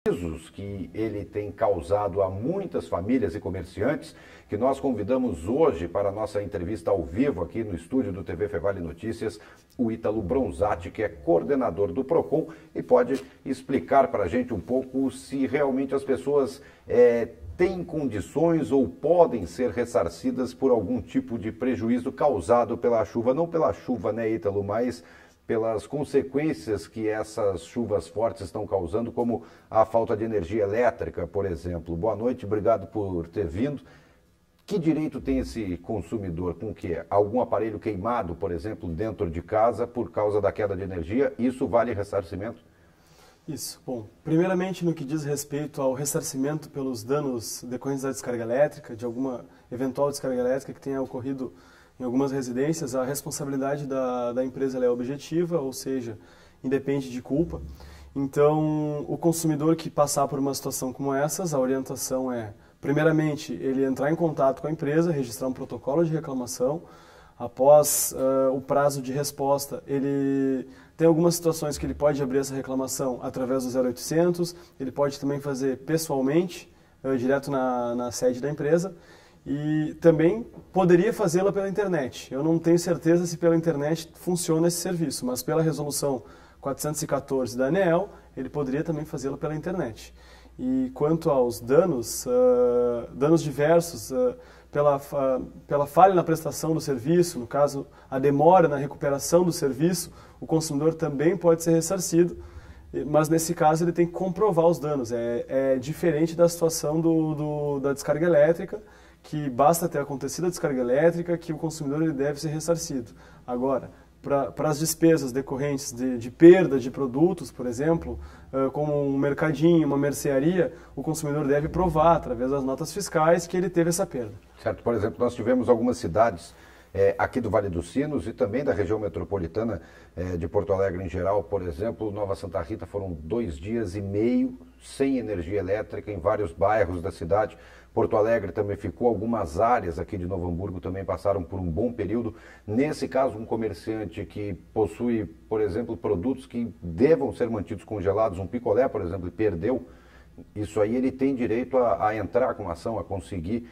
Que ele tem causado a muitas famílias e comerciantes, que nós convidamos hoje para a nossa entrevista ao vivo aqui no estúdio do TV Fevale Notícias, o Ítalo Bronzatti, que é coordenador do PROCON e pode explicar para a gente um pouco se realmente as pessoas têm condições ou podem ser ressarcidas por algum tipo de prejuízo causado pela chuva, não pela chuva, né, Ítalo, mas pelas consequências que essas chuvas fortes estão causando, como a falta de energia elétrica, por exemplo. Boa noite, obrigado por ter vindo. Que direito tem esse consumidor com o quê? Algum aparelho queimado, por exemplo, dentro de casa por causa da queda de energia? Isso vale ressarcimento? Isso. Bom, primeiramente no que diz respeito ao ressarcimento pelos danos decorrentes da descarga elétrica, de alguma eventual descarga elétrica que tenha ocorrido em algumas residências, a responsabilidade da empresa é objetiva, ou seja, independe de culpa. Então, o consumidor que passar por uma situação como essas, a orientação é, primeiramente, ele entrar em contato com a empresa, registrar um protocolo de reclamação. Após o prazo de resposta, ele tem algumas situações que ele pode abrir essa reclamação através do 0800, ele pode também fazer pessoalmente, direto na sede da empresa, e também poderia fazê-la pela internet. Eu não tenho certeza se pela internet funciona esse serviço, mas pela resolução 414 da ANEEL, ele poderia também fazê-la pela internet. E quanto aos danos, danos diversos, pela falha na prestação do serviço, no caso, a demora na recuperação do serviço, o consumidor também pode ser ressarcido, mas nesse caso ele tem que comprovar os danos. É diferente da situação da descarga elétrica, que basta ter acontecido a descarga elétrica que o consumidor ele deve ser ressarcido. Agora, para as despesas decorrentes de perda de produtos, por exemplo, como um mercadinho, uma mercearia, o consumidor deve provar, através das notas fiscais, que ele teve essa perda. Certo. Por exemplo, nós tivemos algumas cidades aqui do Vale dos Sinos e também da região metropolitana de Porto Alegre em geral, por exemplo, Nova Santa Rita, foram 2 dias e meio sem energia elétrica em vários bairros da cidade. Porto Alegre também ficou, algumas áreas aqui de Novo Hamburgo também passaram por um bom período. Nesse caso, um comerciante que possui, por exemplo, produtos que devam ser mantidos congelados, um picolé, por exemplo, e perdeu, isso aí ele tem direito a entrar com ação, a conseguir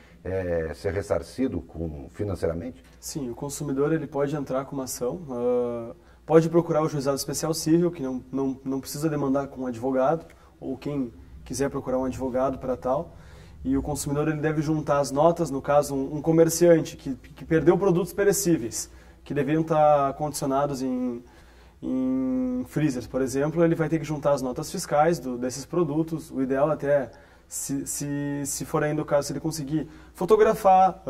ser ressarcido financeiramente? Sim, o consumidor ele pode entrar com uma ação, pode procurar o juizado especial civil, que não precisa demandar com um advogado, ou quem quiser procurar um advogado para tal. E o consumidor ele deve juntar as notas, no caso um comerciante que perdeu produtos perecíveis, que deveriam estar condicionados em freezers, por exemplo, ele vai ter que juntar as notas fiscais desses produtos. O ideal até, se for ainda o caso, se ele conseguir fotografar,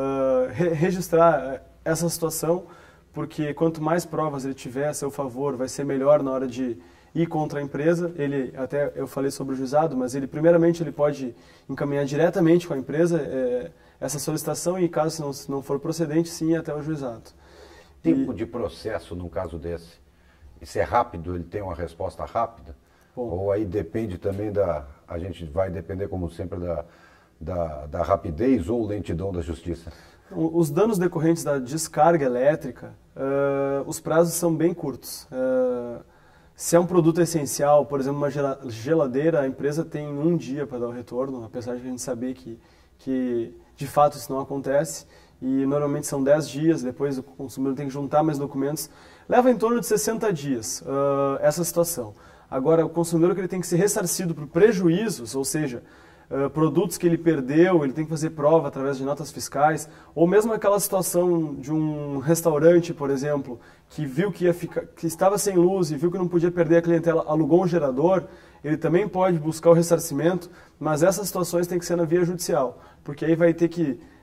registrar essa situação, porque quanto mais provas ele tiver a seu favor, vai ser melhor na hora de ir contra a empresa. Ele, até eu falei sobre o juizado, mas primeiramente ele pode encaminhar diretamente com a empresa essa solicitação e, caso não for procedente, sim, até o juizado. Tempo de processo num caso desse? Isso é rápido? Ele tem uma resposta rápida? Bom, ou aí depende também a gente vai depender, como sempre, da rapidez ou lentidão da justiça? Os danos decorrentes da descarga elétrica, os prazos são bem curtos. Se é um produto essencial, por exemplo, uma geladeira, a empresa tem 1 dia para dar o retorno, apesar de a gente saber que de fato isso não acontece. E normalmente são 10 dias, depois o consumidor tem que juntar mais documentos. Leva em torno de 60 dias essa situação. Agora, o consumidor que ele tem que ser ressarcido por prejuízos, ou seja, produtos que ele perdeu, ele tem que fazer prova através de notas fiscais, ou mesmo aquela situação de um restaurante, por exemplo, que viu que estava sem luz e viu que não podia perder a clientela, alugou um gerador, ele também pode buscar o ressarcimento, mas essas situações têm que ser na via judicial, porque aí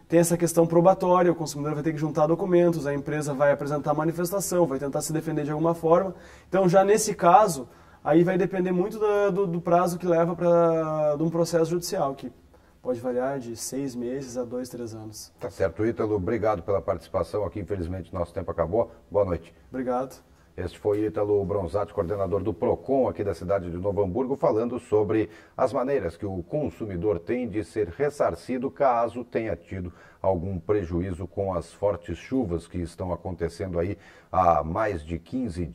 tem essa questão probatória, o consumidor vai ter que juntar documentos, a empresa vai apresentar manifestação, vai tentar se defender de alguma forma. Então, já nesse caso, aí vai depender muito do prazo que leva de um processo judicial, que pode variar de 6 meses a 2, 3 anos. Tá certo, Ítalo. Obrigado pela participação aqui. Infelizmente, nosso tempo acabou. Boa noite. Obrigado. Este foi Ítalo Bronzatti, coordenador do PROCON aqui da cidade de Novo Hamburgo, falando sobre as maneiras que o consumidor tem de ser ressarcido caso tenha tido algum prejuízo com as fortes chuvas que estão acontecendo aí há mais de 15 dias.